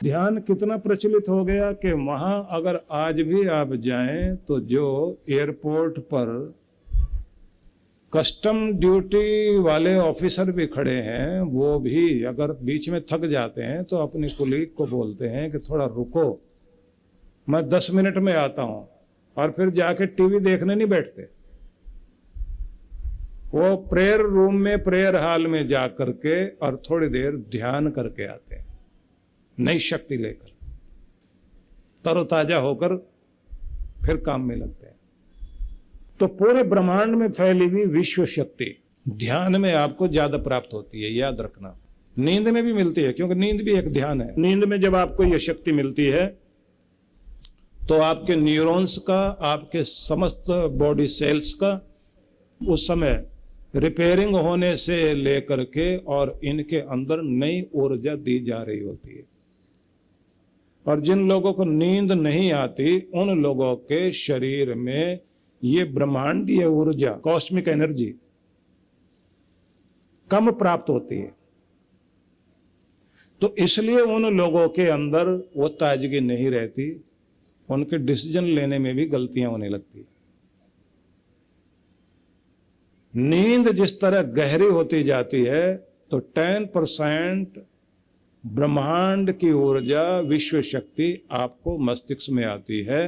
ध्यान कितना प्रचलित हो गया कि वहां अगर आज भी आप जाएं तो जो एयरपोर्ट पर कस्टम ड्यूटी वाले ऑफिसर भी खड़े हैं, वो भी अगर बीच में थक जाते हैं तो अपनी कुलीग को बोलते हैं कि थोड़ा रुको, मैं 10 मिनट में आता हूं, और फिर जाके टीवी देखने नहीं बैठते। वो प्रेयर रूम में, प्रेयर हॉल में जा करके और थोड़ी देर ध्यान करके आते हैं, नई शक्ति लेकर, तरोताजा होकर फिर काम में लगते हैं। तो पूरे ब्रह्मांड में फैली हुई विश्व शक्ति ध्यान में आपको ज्यादा प्राप्त होती है, याद रखना। नींद में भी मिलती है, क्योंकि नींद भी एक ध्यान है। नींद में जब आपको यह शक्ति मिलती है तो आपके न्यूरॉन्स का, आपके समस्त बॉडी सेल्स का उस समय रिपेयरिंग होने से लेकर के और इनके अंदर नई ऊर्जा दी जा रही होती है। और जिन लोगों को नींद नहीं आती उन लोगों के शरीर में ये ब्रह्मांडीय ऊर्जा, कॉस्मिक एनर्जी कम प्राप्त होती है। तो इसलिए उन लोगों के अंदर वो ताजगी नहीं रहती, उनके डिसीजन लेने में भी गलतियां होने लगती है। नींद जिस तरह गहरी होती जाती है तो 10% ब्रह्मांड की ऊर्जा, विश्व शक्ति आपको मस्तिष्क में आती है।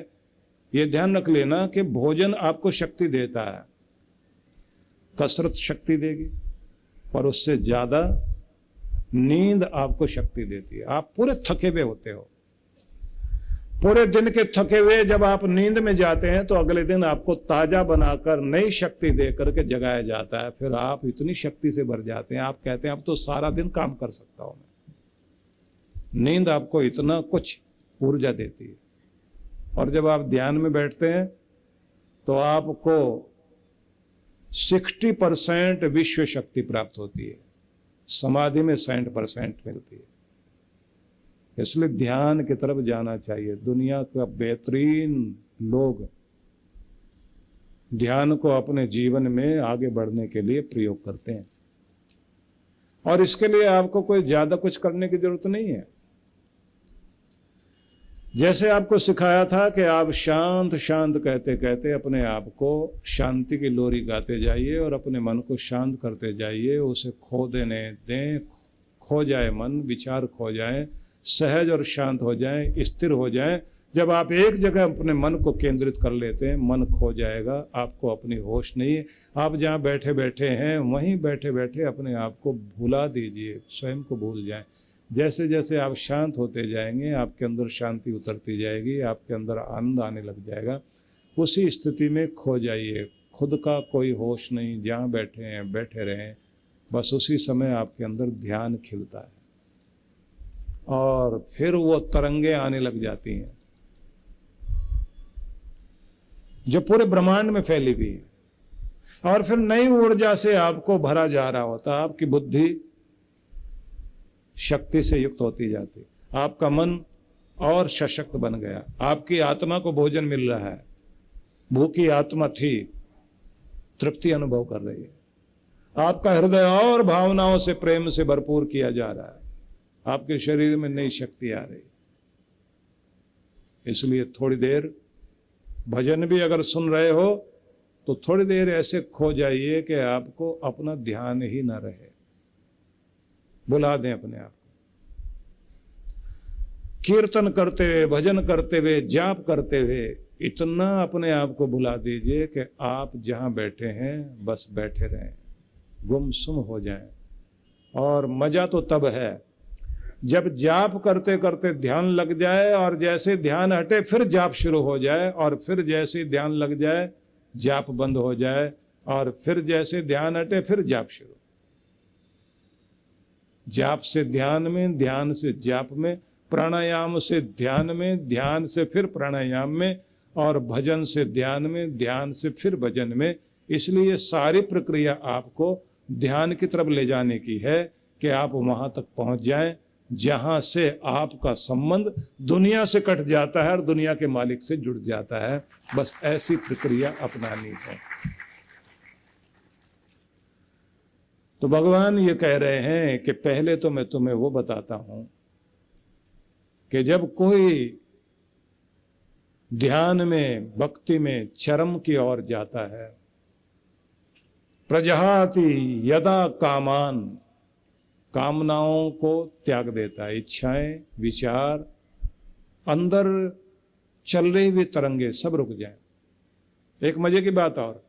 यह ध्यान रख लेना कि भोजन आपको शक्ति देता है, कसरत शक्ति देगी, पर उससे ज्यादा नींद आपको शक्ति देती है। आप पूरे थके हुए होते हो, पूरे दिन के थके हुए जब आप नींद में जाते हैं तो अगले दिन आपको ताजा बनाकर नई शक्ति दे करके जगाया जाता है। फिर आप इतनी शक्ति से भर जाते हैं, आप कहते हैं अब तो सारा दिन काम कर सकता हूं मैं। नींद आपको इतना कुछ ऊर्जा देती है। और जब आप ध्यान में बैठते हैं तो आपको 60% विश्व शक्ति प्राप्त होती है, समाधि में 60% मिलती है। इसलिए ध्यान की तरफ जाना चाहिए। दुनिया का बेहतरीन लोग ध्यान को अपने जीवन में आगे बढ़ने के लिए प्रयोग करते हैं, और इसके लिए आपको कोई ज्यादा कुछ करने की जरूरत नहीं है। जैसे आपको सिखाया था कि आप शांत शांत कहते कहते अपने आप को शांति की लोरी गाते जाइए और अपने मन को शांत करते जाइए, उसे खो देने दें, खो जाए मन, विचार खो जाए, सहज और शांत हो जाए, स्थिर हो जाए। जब आप एक जगह अपने मन को केंद्रित कर लेते हैं, मन खो जाएगा, आपको अपनी होश नहीं है। आप जहाँ बैठे बैठे हैं वहीं बैठे बैठे अपने आप को भुला दीजिए, स्वयं को भूल जाएं। जैसे जैसे आप शांत होते जाएंगे आपके अंदर शांति उतरती जाएगी, आपके अंदर आनंद आने लग जाएगा। उसी स्थिति में खो जाइए, खुद का कोई होश नहीं, जहाँ बैठे हैं बैठे रहें, बस उसी समय आपके अंदर ध्यान खिलता है और फिर वो तरंगे आने लग जाती हैं जो पूरे ब्रह्मांड में फैली हुई है, और फिर नई ऊर्जा से आपको भरा जा रहा होता है। आपकी बुद्धि शक्ति से युक्त होती जाती, आपका मन और सशक्त बन गया, आपकी आत्मा को भोजन मिल रहा है। भूखी आत्मा थी, तृप्ति अनुभव कर रही है। आपका हृदय और भावनाओं से, प्रेम से भरपूर किया जा रहा है, आपके शरीर में नई शक्ति आ रही। इसलिए थोड़ी देर भजन भी अगर सुन रहे हो तो थोड़ी देर ऐसे खो जाइए कि आपको अपना ध्यान ही ना रहे, बुला दें अपने आप को। कीर्तन करते हुए, भजन करते हुए, जाप करते हुए इतना अपने आप को बुला दीजिए कि आप जहां बैठे हैं बस बैठे रहें, गुमसुम हो जाएं। और मजा तो तब है जब जाप करते करते ध्यान लग जाए, और जैसे ध्यान हटे फिर जाप शुरू हो जाए, और फिर जैसे ध्यान लग जाए जाप बंद हो जाए, और फिर जैसे ध्यान हटे फिर जाप शुरू। जाप से ध्यान में, ध्यान से जाप में, प्राणायाम से ध्यान में, ध्यान से फिर प्राणायाम में, और भजन से ध्यान में, ध्यान से फिर भजन में। इसलिए सारी प्रक्रिया आपको ध्यान की तरफ ले जाने की है कि आप वहां तक पहुंच जाएं जहां से आपका संबंध दुनिया से कट जाता है और दुनिया के मालिक से जुड़ जाता है। बस ऐसी प्रक्रिया अपनानी है। तो भगवान ये कह रहे हैं कि पहले तो मैं तुम्हें वो बताता हूं कि जब कोई ध्यान में, भक्ति में चरम की ओर जाता है, प्रजहाति यदा कामान, कामनाओं को त्याग देता है, इच्छाएं, विचार, अंदर चल रही हुई तरंगे सब रुक जाएं। एक मजे की बात और,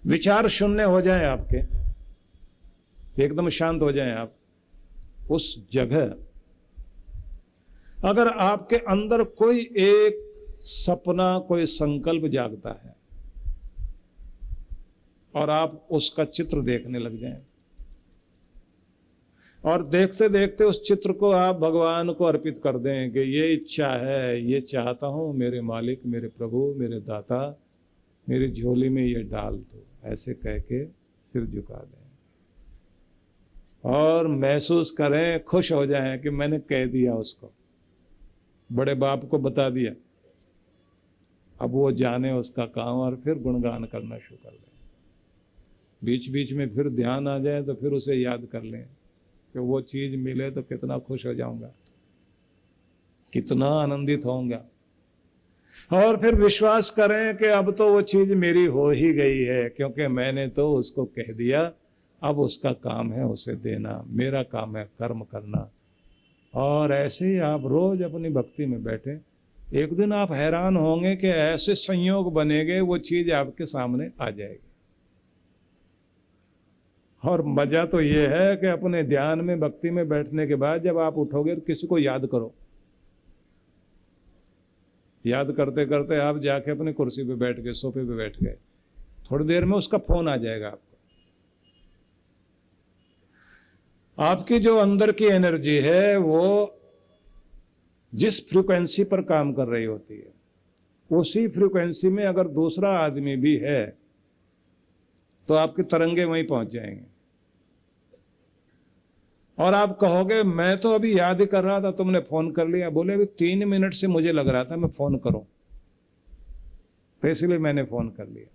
विचार शून्य हो जाए आपके, एकदम शांत हो जाएं आप, उस जगह अगर आपके अंदर कोई एक सपना, कोई संकल्प जागता है और आप उसका चित्र देखने लग जाएं और देखते देखते उस चित्र को आप भगवान को अर्पित कर दें कि ये इच्छा है, ये चाहता हूं, मेरे मालिक, मेरे प्रभु, मेरे दाता, मेरी झोली में ये डाल दो, ऐसे कह के सिर झुका दें और महसूस करें, खुश हो जाएं कि मैंने कह दिया उसको, बड़े बाप को बता दिया, अब वो जाने उसका काम, और फिर गुणगान करना शुरू कर दें। बीच बीच में फिर ध्यान आ जाए तो फिर उसे याद कर लें कि वो चीज़ मिले तो कितना खुश हो जाऊंगा, कितना आनंदित होऊंगा, और फिर विश्वास करें कि अब तो वो चीज़ मेरी हो ही गई है, क्योंकि मैंने तो उसको कह दिया, अब उसका काम है उसे देना, मेरा काम है कर्म करना। और ऐसे ही आप रोज अपनी भक्ति में बैठे, एक दिन आप हैरान होंगे कि ऐसे संयोग बनेंगे, वो चीज़ आपके सामने आ जाएगी। और मजा तो ये है कि अपने ध्यान में, भक्ति में बैठने के बाद जब आप उठोगे तो किसी को याद करो, याद करते करते आप जाके अपनी कुर्सी पे बैठ गए, सोफे पे बैठ गए, थोड़ी देर में उसका फोन आ जाएगा आपको। आपकी जो अंदर की एनर्जी है वो जिस फ्रीक्वेंसी पर काम कर रही होती है, उसी फ्रीक्वेंसी में अगर दूसरा आदमी भी है तो आपकी तरंगे वहीं पहुंच जाएंगे। और आप कहोगे मैं तो अभी याद ही कर रहा था, तुमने फोन कर लिया। बोले अभी 3 मिनट से मुझे लग रहा था मैं फोन करूं, तो इसलिए मैंने फोन कर लिया।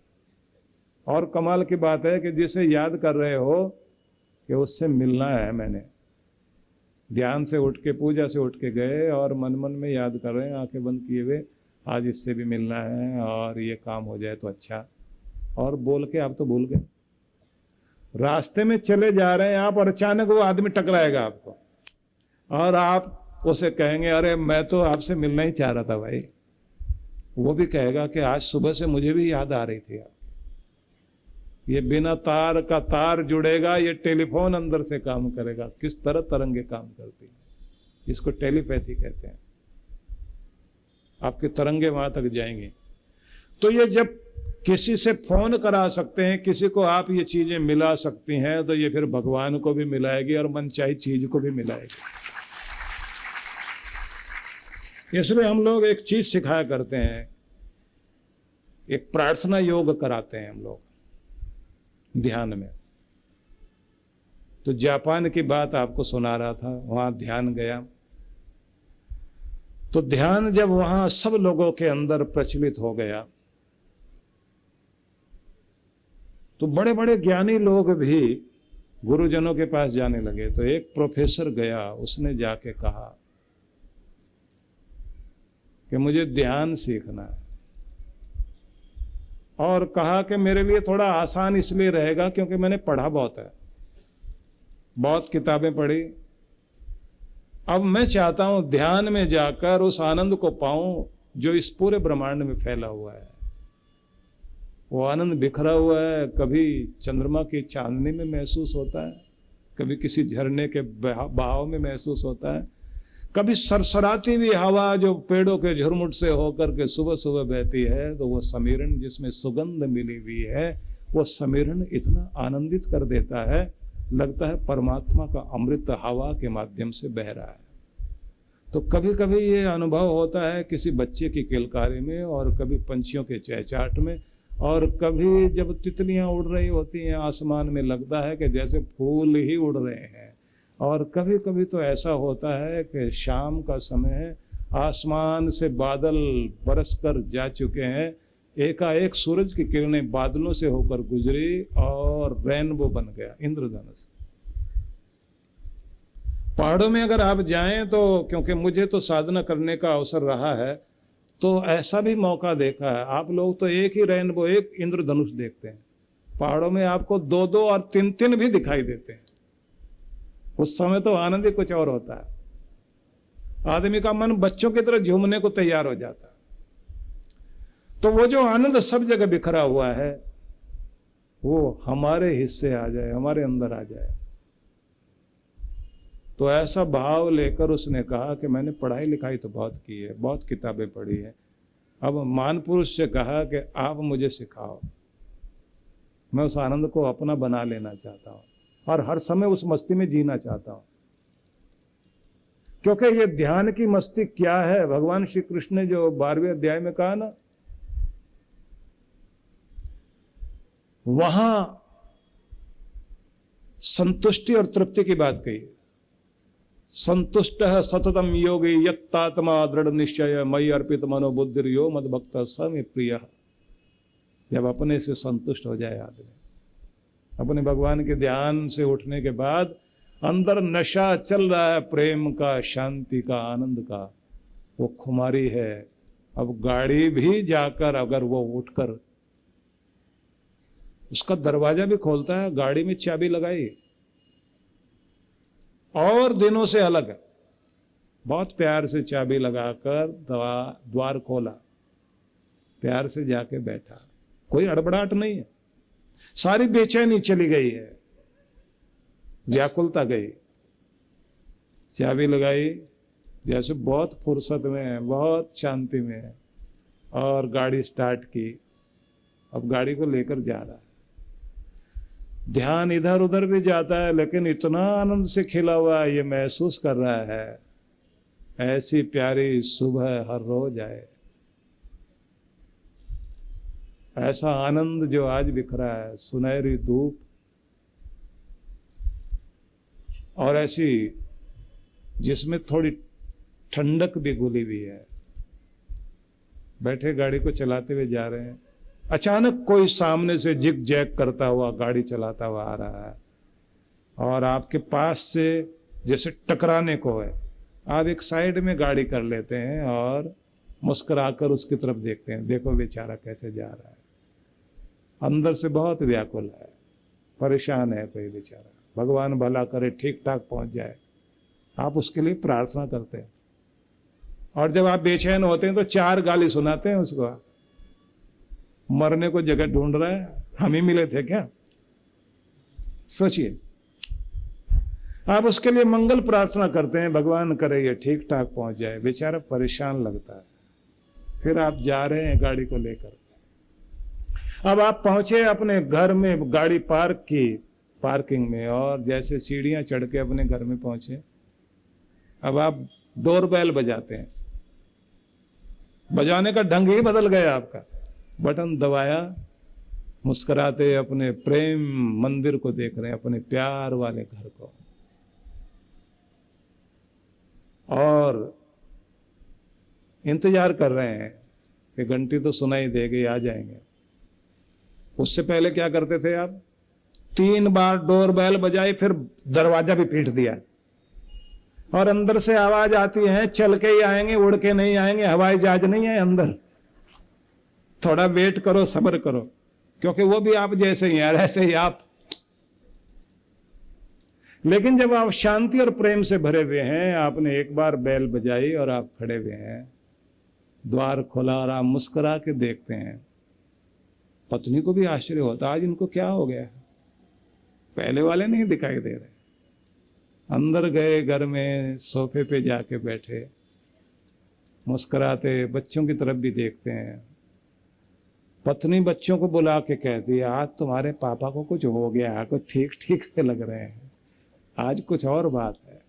और कमाल की बात है कि जिसे याद कर रहे हो कि उससे मिलना है, मैंने ध्यान से उठ के, पूजा से उठ के गए और मन मन में याद कर रहे हैं, आंखें बंद किए हुए, आज इससे भी मिलना है और ये काम हो जाए तो अच्छा, और बोल के आप तो भूल गए। रास्ते में चले जा रहे हैं आप और अचानक वो आदमी टकराएगा आपको और आप उसे कहेंगे अरे मैं तो आपसे मिलना ही चाह रहा था भाई। वो भी कहेगा कि आज सुबह से मुझे भी याद आ रही थी आप। ये बिना तार का तार जुड़ेगा, ये टेलीफोन अंदर से काम करेगा। किस तरह तरंगे काम करती हैं, इसको टेलीपैथी कहते हैं। आपकी तरंगे वहां तक जाएंगी। तो ये जब किसी से फोन करा सकते हैं, किसी को आप ये चीजें मिला सकती हैं, तो ये फिर भगवान को भी मिलाएगी और मनचाही चीज को भी मिलाएगी। इसलिए हम लोग एक चीज सिखाया करते हैं, एक प्रार्थना योग कराते हैं हम लोग ध्यान में। तो जापान की बात आपको सुना रहा था, वहां ध्यान गया तो ध्यान जब वहां सब लोगों के अंदर प्रचलित हो गया तो बड़े बड़े ज्ञानी लोग भी गुरुजनों के पास जाने लगे। तो एक प्रोफेसर गया, उसने जाके कहा कि मुझे ध्यान सीखना है, और कहा कि मेरे लिए थोड़ा आसान इसलिए रहेगा क्योंकि मैंने पढ़ा बहुत है, बहुत किताबें पढ़ी। अब मैं चाहता हूं ध्यान में जाकर उस आनंद को पाऊं जो इस पूरे ब्रह्मांड में फैला हुआ है। वो आनंद बिखरा हुआ है, कभी चंद्रमा की चांदनी में महसूस होता है, कभी किसी झरने के बहाव में महसूस होता है, कभी सरसराती हुई हवा जो पेड़ों के झुरमुट से होकर के सुबह सुबह बहती है। तो वो समीरण जिसमें सुगंध मिली हुई है, वो समीरण इतना आनंदित कर देता है, लगता है परमात्मा का अमृत हवा के माध्यम से बह रहा है। तो कभी कभी ये अनुभव होता है किसी बच्चे की किलकारी में, और कभी पंछियों के चहचहाट में, और कभी जब तितलियां उड़ रही होती हैं आसमान में, लगता है कि जैसे फूल ही उड़ रहे हैं। और कभी कभी तो ऐसा होता है कि शाम का समय है, आसमान से बादल बरस कर जा चुके हैं, एकाएक सूरज की किरणें बादलों से होकर गुजरी और रेनबो बन गया, इंद्रधनुष। पहाड़ों में अगर आप जाएं तो, क्योंकि मुझे तो साधना करने का अवसर रहा है, तो ऐसा भी मौका देखा है। आप लोग तो एक ही रेनबो, एक इंद्रधनुष देखते हैं, पहाड़ों में आपको दो दो और तीन तीन भी दिखाई देते हैं। उस समय तो आनंद ही कुछ और होता है। आदमी का मन बच्चों की तरह झूमने को तैयार हो जाता है। तो वो जो आनंद सब जगह बिखरा हुआ है, वो हमारे हिस्से आ जाए, हमारे अंदर आ जाए। तो ऐसा भाव लेकर उसने कहा कि मैंने पढ़ाई लिखाई तो बहुत की है, बहुत किताबें पढ़ी है, अब महान पुरुष से कहा कि आप मुझे सिखाओ। मैं उस आनंद को अपना बना लेना चाहता हूँ और हर समय उस मस्ती में जीना चाहता हूँ। क्योंकि ये ध्यान की मस्ती क्या है, भगवान श्री कृष्ण ने जो 12वें अध्याय में कहा ना, वहां संतुष्टि और तृप्ति की बात कही है। संतुष्ट सततम योगी यत्तात्मा दृढ़ निश्चय मयि अर्पित मनोबुद्धि यो मद भक्त स मे प्रिय। जब अपने से संतुष्ट हो जाए आदमी, अपने भगवान के ध्यान से उठने के बाद अंदर नशा चल रहा है प्रेम का, शांति का, आनंद का, वो खुमारी है। अब गाड़ी भी जाकर अगर वो उठकर उसका दरवाजा भी खोलता है, गाड़ी में चाबी लगाई और दिनों से अलग है, बहुत प्यार से चाबी लगाकर द्वार खोला, प्यार से जाके बैठा, कोई अड़बड़ाहट नहीं है, सारी बेचैनी चली गई है, व्याकुलता गई, चाबी लगाई, जैसे बहुत फुर्सत में है, बहुत शांति में है, और गाड़ी स्टार्ट की। अब गाड़ी को लेकर जा रहा है, ध्यान इधर उधर भी जाता है, लेकिन इतना आनंद से खिला हुआ है, ये महसूस कर रहा है ऐसी प्यारी सुबह हर रोज आए। ऐसा आनंद जो आज बिखरा है, सुनहरी धूप और ऐसी जिसमें थोड़ी ठंडक भी घुली हुई है। बैठे गाड़ी को चलाते हुए जा रहे हैं, अचानक कोई सामने से जिग जैग करता हुआ गाड़ी चलाता हुआ आ रहा है और आपके पास से जैसे टकराने को है, आप एक साइड में गाड़ी कर लेते हैं और मुस्कुराकर उसकी तरफ देखते हैं, देखो बेचारा कैसे जा रहा है, अंदर से बहुत व्याकुल है, परेशान है कोई बेचारा, भगवान भला करे ठीक ठाक पहुंच जाए, आप उसके लिए प्रार्थना करते हैं। और जब आप बेचैन होते हैं तो 4 गाली सुनाते हैं उसको, मरने को जगह ढूंढ रहा है, हम ही मिले थे क्या। सोचिए, आप उसके लिए मंगल प्रार्थना करते हैं, भगवान करे ये ठीक ठाक पहुंच जाए, बेचारा परेशान लगता है। फिर आप जा रहे हैं गाड़ी को लेकर, अब आप पहुंचे अपने घर में, गाड़ी पार्क की पार्किंग में, और जैसे सीढ़ियां चढ़ के अपने घर में पहुंचे, अब आप डोरबेल बजाते हैं, बजाने का ढंग ही बदल गया आपका, बटन दबाया, मुस्कुराते अपने प्रेम मंदिर को देख रहे हैं, अपने प्यार वाले घर को, और इंतजार कर रहे हैं कि घंटी तो सुनाई देगी, आ जाएंगे। उससे पहले क्या करते थे आप, 3 बार डोरबेल बजाई, फिर दरवाजा भी पीट दिया, और अंदर से आवाज आती है चल के ही आएंगे, उड़ के नहीं आएंगे, हवाई जहाज नहीं है अंदर, थोड़ा वेट करो, सब्र करो, क्योंकि वो भी आप जैसे ही यार, ऐसे ही आप। लेकिन जब आप शांति और प्रेम से भरे हुए हैं, आपने एक बार बेल बजाई और आप खड़े हुए हैं, द्वार खोला और आप मुस्कुरा के देखते हैं, पत्नी को भी आश्चर्य होता, आज इनको क्या हो गया, पहले वाले नहीं दिखाई दे रहे। अंदर गए, घर में सोफे पे जाके बैठे, मुस्कुराते, बच्चों की तरफ भी देखते हैं। पत्नी बच्चों को बुला के कहती है, आज तुम्हारे पापा को कुछ हो गया, कुछ ठीक ठीक से लग रहे हैं, आज कुछ और बात है।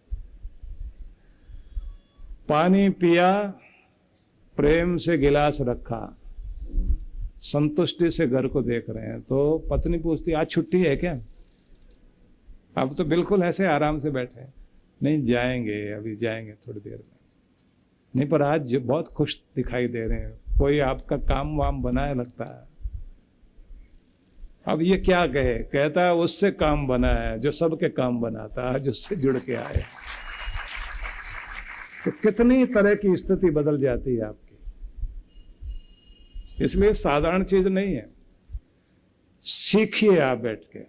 पानी पिया, प्रेम से गिलास रखा, संतुष्टि से घर को देख रहे हैं, तो पत्नी पूछती, आज छुट्टी है क्या, अब तो बिल्कुल ऐसे आराम से बैठे हैं। नहीं, जाएंगे, अभी जाएंगे थोड़ी देर में। नहीं, पर आज बहुत खुश दिखाई दे रहे हैं, कोई आपका काम वाम बनाए लगता है। अब ये क्या कहे, कहता है उससे काम बना है जो सबके काम बनाता है, जो उससे जुड़ के आए। तो कितनी तरह की स्थिति बदल जाती है आपकी। इसलिए साधारण चीज नहीं है, सीखिए आप बैठ के,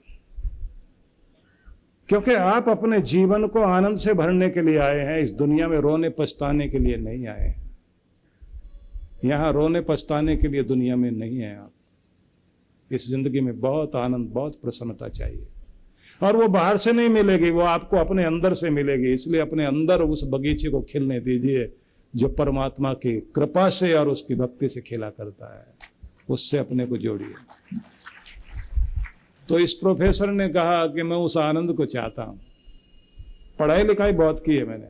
क्योंकि आप अपने जीवन को आनंद से भरने के लिए आए हैं। इस दुनिया में रोने पछताने के लिए नहीं आए हैं। यहां रोने पछताने के लिए दुनिया में नहीं है आप। इस जिंदगी में बहुत आनंद, बहुत प्रसन्नता चाहिए, और वो बाहर से नहीं मिलेगी, वो आपको अपने अंदर से मिलेगी। इसलिए अपने अंदर उस बगीचे को खिलने दीजिए जो परमात्मा की कृपा से और उसकी भक्ति से खिला करता है। उससे अपने को जोड़िए। तो इस प्रोफेसर ने कहा कि मैं उस आनंद को चाहता हूं। पढ़ाई लिखाई बहुत की है मैंने,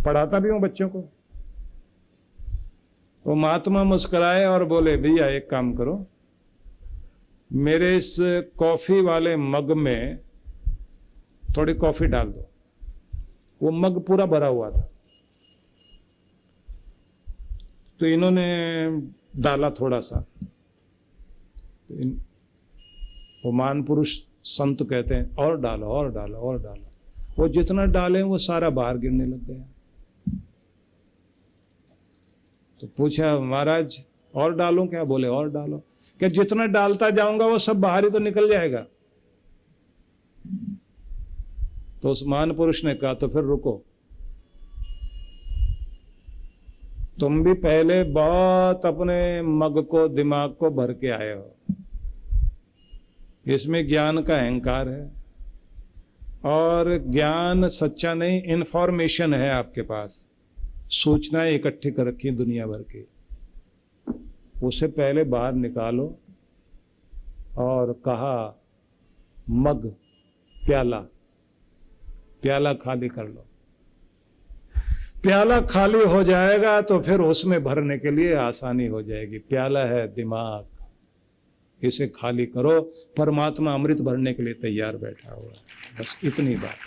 पढ़ाता भी हूं बच्चों को। वो महात्मा मुस्कुराए और बोले, भैया एक काम करो, मेरे इस कॉफी वाले मग में थोड़ी कॉफी डाल दो। वो मग पूरा भरा हुआ था, तो इन्होंने डाला थोड़ा सा। तो वो मान पुरुष संत कहते हैं, और डालो और डालो और डालो। वो जितना डाले वो सारा बाहर गिरने लग गया। तो पूछा, महाराज और डालूं क्या? बोले और डालो। कि जितना डालता जाऊंगा वो सब बाहर ही तो निकल जाएगा। तो उस महान पुरुष ने कहा, तो फिर रुको, तुम भी पहले बहुत अपने मग को, दिमाग को भर के आए हो। इसमें ज्ञान का अहंकार है, और ज्ञान सच्चा नहीं, इंफॉर्मेशन है आपके पास, सूचनाएं इकट्ठी कर रखी दुनिया भर की। उसे पहले बाहर निकालो। और कहा, मग, प्याला, प्याला खाली कर लो। प्याला खाली हो जाएगा तो फिर उसमें भरने के लिए आसानी हो जाएगी। प्याला है दिमाग, इसे खाली करो। परमात्मा अमृत भरने के लिए तैयार बैठा हुआ है। बस इतनी बात।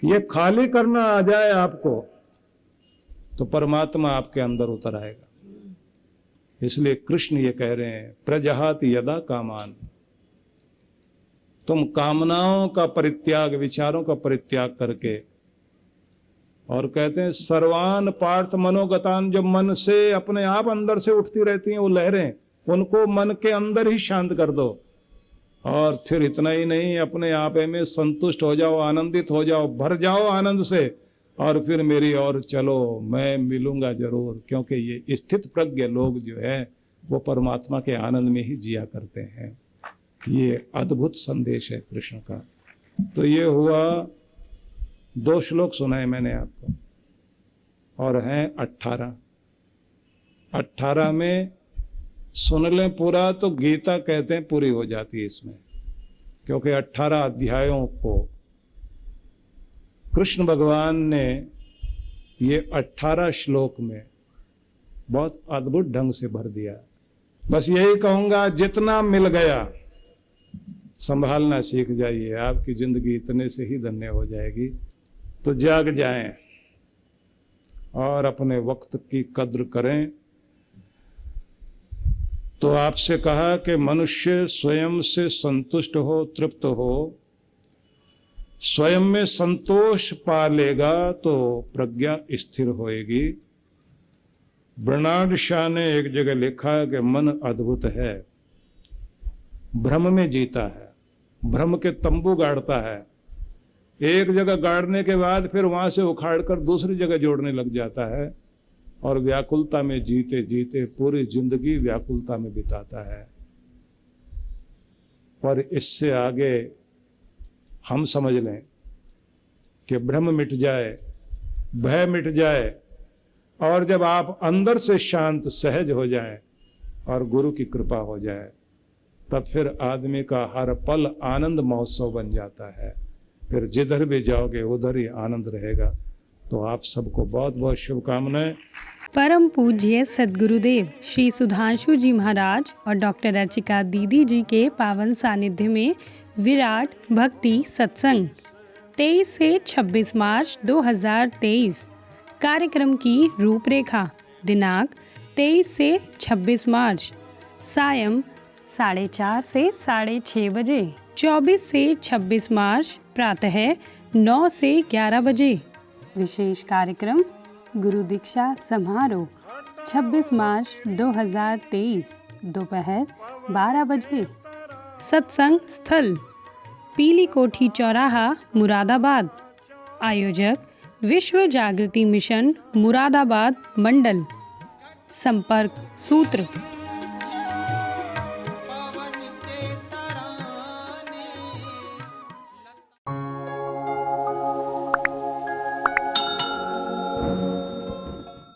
ये खाली करना आ जाए आपको तो परमात्मा आपके अंदर उतर आएगा। इसलिए कृष्ण ये कह रहे हैं, प्रजहाति यदा कामान। तुम कामनाओं का परित्याग, विचारों का परित्याग करके, और कहते हैं सर्वान पार्थ मनोगतान, जब मन से अपने आप अंदर से उठती रहती हैं वो लहरें, उनको मन के अंदर ही शांत कर दो। और फिर इतना ही नहीं, अपने आप में संतुष्ट हो जाओ, आनंदित हो जाओ, भर जाओ आनंद से, और फिर मेरी ओर चलो, मैं मिलूंगा जरूर। क्योंकि ये स्थित प्रज्ञ लोग जो है वो परमात्मा के आनंद में ही जिया करते हैं। ये अद्भुत संदेश है कृष्ण का। तो ये हुआ, 2 श्लोक सुनाए मैंने आपको, और हैं 18। 18 में सुन लें पूरा तो गीता कहते हैं पूरी हो जाती है इसमें, क्योंकि 18 अध्यायों को कृष्ण भगवान ने ये 18 श्लोक में बहुत अद्भुत ढंग से भर दिया। बस यही कहूंगा, जितना मिल गया संभालना सीख जाइए, आपकी जिंदगी इतने से ही धन्य हो जाएगी। तो जाग जाएं और अपने वक्त की कद्र करें। तो आपसे कहा कि मनुष्य स्वयं से संतुष्ट हो, तृप्त हो, स्वयं में संतोष पा लेगा तो प्रज्ञा स्थिर होएगी। बर्नार्ड शॉ ने एक जगह लिखा है कि मन अद्भुत है, भ्रम में जीता है, भ्रम के तंबू गाड़ता है। एक जगह गाड़ने के बाद फिर वहां से उखाड़कर दूसरी जगह जोड़ने लग जाता है, और व्याकुलता में जीते जीते पूरी जिंदगी व्याकुलता में बिताता है। पर इससे आगे हम समझ लें कि भ्रम मिट जाए, भय मिट जाए, और जब आप अंदर से शांत सहज हो जाएं और गुरु की कृपा हो जाए, तब फिर आदमी का हर पल आनंद महोत्सव बन जाता है। फिर जिधर भी जाओगे उधर ही आनंद रहेगा। तो आप सबको बहुत बहुत शुभकामनाएं। परम पूज्य सद्गुरुदेव श्री सुधांशु जी महाराज और डॉक्टर अर्चिका दीदी जी के पावन सानिध्य में विराट भक्ति सत्संग 23 से 26 मार्च 2023। कार्यक्रम की रूपरेखा दिनांक 23 से 26 मार्च सायं 4:30 से 6:30 बजे। 24 से 26 मार्च प्रातः 9 से 11 बजे। विशेष कार्यक्रम गुरु दीक्षा समारोह 26 मार्च 2023 दोपहर 12 बजे। सत्संग स्थल पीली कोठी चौराहा मुरादाबाद। आयोजक विश्व जागृति मिशन मुरादाबाद मंडल। संपर्क सूत्र